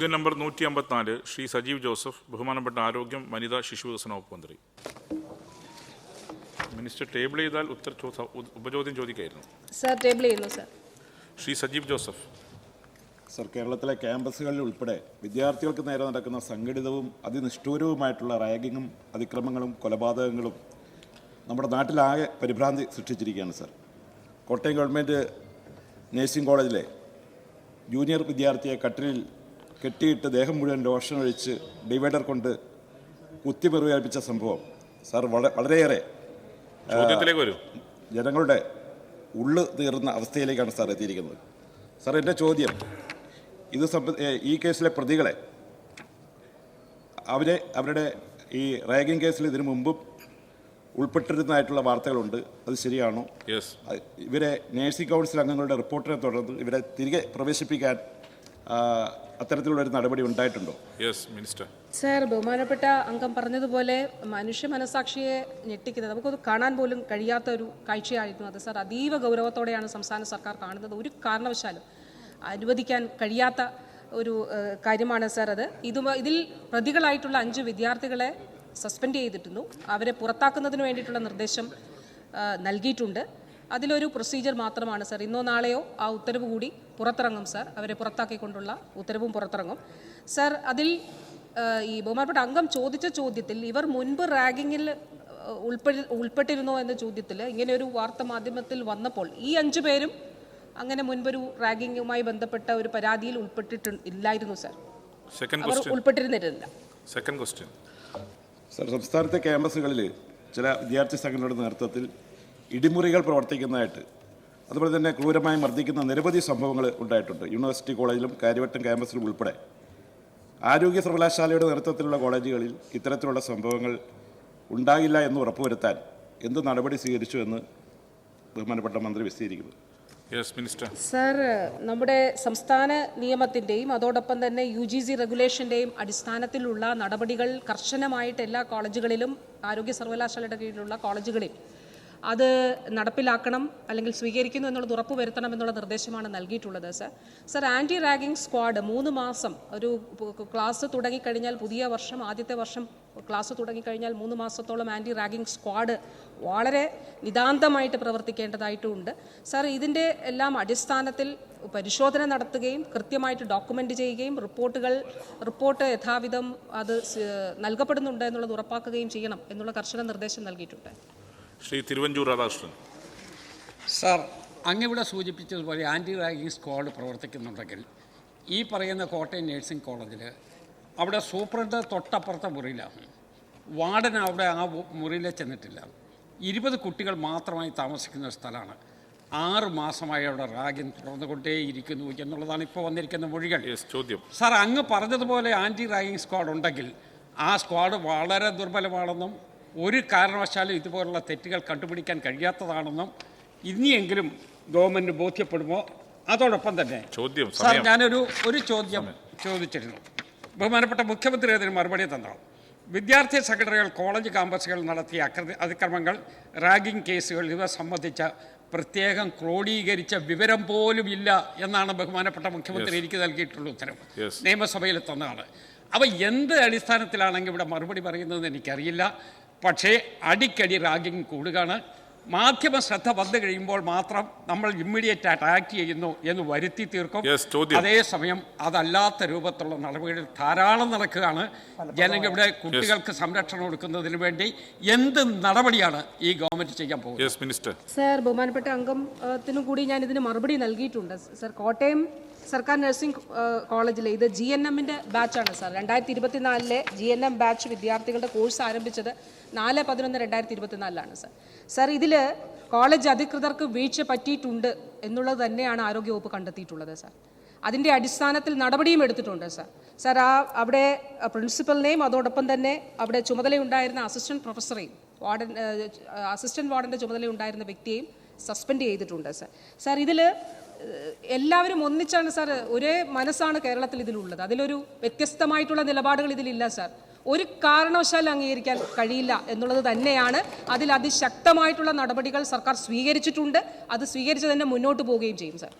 ചോദ്യം number 154 Shri Sajeev Joseph, ബഹുമാനപ്പെട്ട ആരോഗ്യം, വനിതാ ശിശു വികസന വകുപ്പ് മന്ത്രി. മിനിസ്റ്റർ ടേബിൾ ചെയ്താൽ ഉപചോദ്യം ചോദിക്കായിരുന്നു. സർ, ടേബിൾ ചെയ്യുന്നു sir. Shri Sajeev Joseph. Sir, കേരളത്തിലെ ക്യാമ്പസുകളിൽ ഉൾപ്പെടെ വിദ്യാർത്ഥികൾക്ക് നേരെ നടക്കുന്ന സംഘടിതവും അതിനിഷ്ഠൂരവുമായിട്ടുള്ള റാഗിങ്ങും അതിക്രമങ്ങളും കൊലപാതകങ്ങളും നമ്മുടെ നാട്ടിലാകെ പരിഭ്രാന്തി സൃഷ്ടിച്ചിരിക്കുകയാണ് സർ. കോട്ടയം ഗവൺമെൻറ് നഴ്സിംഗ് കോളേജിലെ ജൂനിയർ വിദ്യാർത്ഥിയെ കട്ടിലിൽ കെട്ടിയിട്ട് ദേഹം മുഴുവൻ ലോഷനൊഴിച്ച് ഡിവൈഡർ കൊണ്ട് കുത്തിമുറിവേൽപ്പിച്ച സംഭവം സാർ വളരെയേറെ ജനങ്ങളുടെ ഉള്ളു തീർന്ന അവസ്ഥയിലേക്കാണ് സാർ എത്തിയിരിക്കുന്നത്. സാർ, എൻ്റെ ചോദ്യം, ഈ കേസിലെ പ്രതികളെ അവരുടെ ഈ റാഗിംഗ് കേസിൽ ഇതിനു മുമ്പും ഉൾപ്പെട്ടിരുന്നതായിട്ടുള്ള വാർത്തകളുണ്ട്. അത് ശരിയാണോ? ഇവരെ നേഴ്സിംഗ് കൗൺസിൽ അംഗങ്ങളുടെ റിപ്പോർട്ടിനെ തുടർന്ന് ഇവരെ തിരികെ പ്രവേശിപ്പിക്കാൻ അത്തരത്തിലുള്ളൊരു നടപടി ഉണ്ടായിട്ടുണ്ടോ? മിനിസ്റ്റർ. സർ, ബഹുമാനപ്പെട്ട അംഗം പറഞ്ഞതുപോലെ മനുഷ്യ മനസാക്ഷിയെ ഞെട്ടിക്കുന്നത്, നമുക്കത് കാണാൻ പോലും കഴിയാത്ത ഒരു കാഴ്ചയായിരുന്നു അത്. സർ, അതീവ ഗൗരവത്തോടെയാണ് സംസ്ഥാന സർക്കാർ കാണുന്നത്. ഒരു കാരണവശാലും അനുവദിക്കാൻ കഴിയാത്ത ഒരു കാര്യമാണ് സർ അത്. ഇതിൽ പ്രതികളായിട്ടുള്ള 5 വിദ്യാർത്ഥികളെ സസ്പെൻഡ് ചെയ്തിട്ടുന്നു. അവരെ പുറത്താക്കുന്നതിന് വേണ്ടിയിട്ടുള്ള നിർദ്ദേശം നൽകിയിട്ടുണ്ട്. അതിലൊരു പ്രൊസീജിയർ മാത്രമാണ് സർ. ഇന്നോ നാളെയോ ആ ഉത്തരവ് കൂടി പുറത്തിറങ്ങും സർ. അവരെ പുറത്താക്കിക്കൊണ്ടുള്ള ഉത്തരവും പുറത്തിറങ്ങും സർ. അതിൽ ഈ ബഹുമാനപ്പെട്ട അംഗം ചോദിച്ച ചോദ്യത്തിൽ ഇവർ മുൻപ് റാഗിങ്ങിൽ ഉൾപ്പെട്ടിരുന്നോ എന്ന ചോദ്യത്തിൽ ഇങ്ങനെ ഒരു വാർത്ത മാധ്യമത്തിൽ വന്നപ്പോൾ ഈ 5 പേരും അങ്ങനെ മുൻപൊരു റാഗിങ്ങുമായി ബന്ധപ്പെട്ട ഒരു പരാതിയിൽ ഇല്ലായിരുന്നു സർ. അവർ ഉൾപ്പെട്ടിരുന്നില്ല. Second question. സർ, സംസ്ഥാനത്തെ ക്യാമ്പസുകളിൽ ചില വിദ്യാർത്ഥി സംഘടനയുടെ നേതൃത്വത്തിൽ ഇടിമുറികൾ പ്രവർത്തിക്കുന്നതായിട്ട്, അതുപോലെ തന്നെ ക്രൂരമായി മർദ്ദിക്കുന്ന നിരവധി സംഭവങ്ങൾ ഉണ്ടായിട്ടുണ്ട്. യൂണിവേഴ്സിറ്റി കോളേജിലും കാര്യവട്ടം ക്യാമ്പസിലും ഉൾപ്പെടെ ആരോഗ്യ സർവകലാശാലയുടെ നേതൃത്വത്തിലുള്ള കോളേജുകളിൽ ഇത്തരത്തിലുള്ള സംഭവങ്ങൾ ഉണ്ടാകില്ല എന്ന് ഉറപ്പുവരുത്താൻ എന്ത് നടപടി സ്വീകരിച്ചു എന്ന് ബഹുമാനപ്പെട്ട മന്ത്രി വിശദീകരിക്കുന്നു. സർ, നമ്മുടെ സംസ്ഥാന നിയമത്തിൻ്റെയും അതോടൊപ്പം തന്നെ UGC റെഗുലേഷൻ്റെയും അടിസ്ഥാനത്തിലുള്ള നടപടികൾ കർശനമായിട്ട് എല്ലാ കോളേജുകളിലും, ആരോഗ്യ സർവകലാശാലയുടെ കീഴിലുള്ള കോളേജുകളിൽ അത് നടപ്പിലാക്കണം അല്ലെങ്കിൽ സ്വീകരിക്കുന്നു എന്നുള്ളത് ഉറപ്പുവരുത്തണം എന്നുള്ള നിർദ്ദേശമാണ് നൽകിയിട്ടുള്ളത് sir. Sir, anti ragging squad 3 മാസം ഒരു ക്ലാസ് തുടങ്ങിക്കഴിഞ്ഞാൽ, പുതിയ വർഷം ആദ്യത്തെ വർഷം ക്ലാസ് തുടങ്ങിക്കഴിഞ്ഞാൽ 3 മാസത്തോളം ആൻറ്റി റാഗിംഗ് സ്ക്വാഡ് വളരെ നിതാന്തമായിട്ട് പ്രവർത്തിക്കേണ്ടതായിട്ടുമുണ്ട് സർ. ഇതിൻ്റെ എല്ലാം അടിസ്ഥാനത്തിൽ പരിശോധന നടത്തുകയും കൃത്യമായിട്ട് ഡോക്യുമെൻ്റ് ചെയ്യുകയും റിപ്പോർട്ട് യഥാവിധം അത് നൽകപ്പെടുന്നുണ്ട് എന്നുള്ളത് ഉറപ്പാക്കുകയും ചെയ്യണം എന്നുള്ള കർശന നിർദ്ദേശം നൽകിയിട്ടുണ്ട്. ശ്രീ തിരുവഞ്ചൂർ രാധാകൃഷ്ണൻ. സാർ, അങ്ങിവിടെ സൂചിപ്പിച്ചതുപോലെ ആൻറ്റി റാഗിംഗ് സ്ക്വാഡ് പ്രവർത്തിക്കുന്നുണ്ടെങ്കിൽ ഈ പറയുന്ന കോട്ടയം നഴ്സിംഗ് കോളേജിൽ അവിടെ സൂപ്രണ്ട് തൊട്ടപ്പുറത്തെ മുറിയിലാണ്. വാർഡൻ അവിടെ ആ മുറിയിലെ ചെന്നിട്ടില്ല. 20 കുട്ടികൾ മാത്രമായി താമസിക്കുന്ന ഒരു സ്ഥലമാണ്. 6 മാസമായി അവിടെ റാഗിംഗ് തുടർന്നുകൊണ്ടേയിരിക്കുന്നു എന്നുള്ളതാണ് ഇപ്പോൾ വന്നിരിക്കുന്ന മൊഴികൾ. സാർ, അങ്ങ് പറഞ്ഞതുപോലെ ആൻറ്റി റാഗിംഗ് സ്ക്വാഡ് ഉണ്ടെങ്കിൽ ആ സ്ക്വാഡ് വളരെ ദുർബലമാണെന്നും ഒരു കാരണവശാലും ഇതുപോലുള്ള തെറ്റുകൾ കണ്ടുപിടിക്കാൻ കഴിയാത്തതാണെന്നും ഇനിയെങ്കിലും ഗവൺമെൻറ് ബോധ്യപ്പെടുമോ? അതോടൊപ്പം തന്നെ സാർ, ഞാനൊരു ചോദ്യം ചോദിച്ചിരുന്നു. ബഹുമാനപ്പെട്ട മുഖ്യമന്ത്രി അതിന് മറുപടി തന്നോ? വിദ്യാർത്ഥി സെക്രട്ടറികൾ കോളേജ് ക്യാമ്പസുകൾ നടത്തിയ അതിക്രമങ്ങൾ, റാഗിംഗ് കേസുകൾ ഇവ സംബന്ധിച്ച പ്രത്യേകം ക്രോഡീകരിച്ച വിവരം പോലും ഇല്ല എന്നാണ് ബഹുമാനപ്പെട്ട മുഖ്യമന്ത്രി എനിക്ക് നൽകിയിട്ടുള്ള ഉത്തരവ്. നിയമസഭയിൽ തന്നതാണ്. അപ്പോൾ എന്ത് അടിസ്ഥാനത്തിലാണെങ്കിൽ ഇവിടെ മറുപടി പറയുന്നതെന്ന് എനിക്കറിയില്ല. പക്ഷേ അടിക്കടി റാഗിംഗ് കൂടുകയാണ്. മാധ്യമ ശ്രദ്ധ വന്നു കഴിയുമ്പോൾ മാത്രം നമ്മൾ ഇമ്മീഡിയറ്റ് ആയിട്ട് ആക്ട് ചെയ്യുന്നു എന്ന് വരുത്തി തീർക്കും. അതേസമയം അതല്ലാത്ത രൂപത്തിലുള്ള നടപടികൾ ധാരാളം നടക്കുകയാണ്. ജനങ്ങളുടെ കുട്ടികൾക്ക് സംരക്ഷണം കൊടുക്കുന്നതിന് വേണ്ടി എന്ത് നടപടിയാണ് ഈ ഗവൺമെന്റ് ചെയ്യാൻ പോകുന്നത്? സർ, ബഹുമാനപ്പെട്ട അംഗത്തിനു കൂടി ഞാൻ ഇതിന് മറുപടി നൽകിയിട്ടുണ്ട് സർ. കോട്ടയം സർക്കാർ നഴ്സിംഗ് കോളേജിലെ ഇത് GNMൻ്റെ ബാച്ചാണ് സർ. 2024 GNM ബാച്ച് വിദ്യാർത്ഥികളുടെ കോഴ്സ് ആരംഭിച്ചത് 4/11/2024 സർ. സർ, ഇതിൽ കോളേജ് അധികൃതർക്ക് വീഴ്ച പറ്റിയിട്ടുണ്ട് എന്നുള്ളത് തന്നെയാണ് ആരോഗ്യവകുപ്പ് കണ്ടെത്തിയിട്ടുള്ളത് സർ. അതിൻ്റെ അടിസ്ഥാനത്തിൽ നടപടിയും എടുത്തിട്ടുണ്ട് സർ. സർ, അവിടെ പ്രിൻസിപ്പലിനെയും അതോടൊപ്പം തന്നെ അവിടെ ചുമതലയുണ്ടായിരുന്ന അസിസ്റ്റൻറ്റ് പ്രൊഫസറെയും അസിസ്റ്റൻറ്റ് വാർഡൻ്റെ ചുമതലയുണ്ടായിരുന്ന വ്യക്തിയെയും സസ്പെൻഡ് ചെയ്തിട്ടുണ്ട് സർ. സർ, ഇതിൽ എല്ലാവരും ഒന്നിച്ചാണ് സാർ. ഒരേ മനസ്സാണ് കേരളത്തിൽ ഇതിലുള്ളത്. അതിലൊരു വ്യത്യസ്തമായിട്ടുള്ള നിലപാടുകൾ ഇതിലില്ല സാർ. ഒരു കാരണവശാലും അംഗീകരിക്കാൻ കഴിയില്ല എന്നുള്ളത് തന്നെയാണ്. അതിൽ അതിശക്തമായിട്ടുള്ള നടപടികൾ സർക്കാർ സ്വീകരിച്ചിട്ടുണ്ട്. അത് സ്വീകരിച്ച് തന്നെ മുന്നോട്ട് പോവുകയും ചെയ്യും സാർ.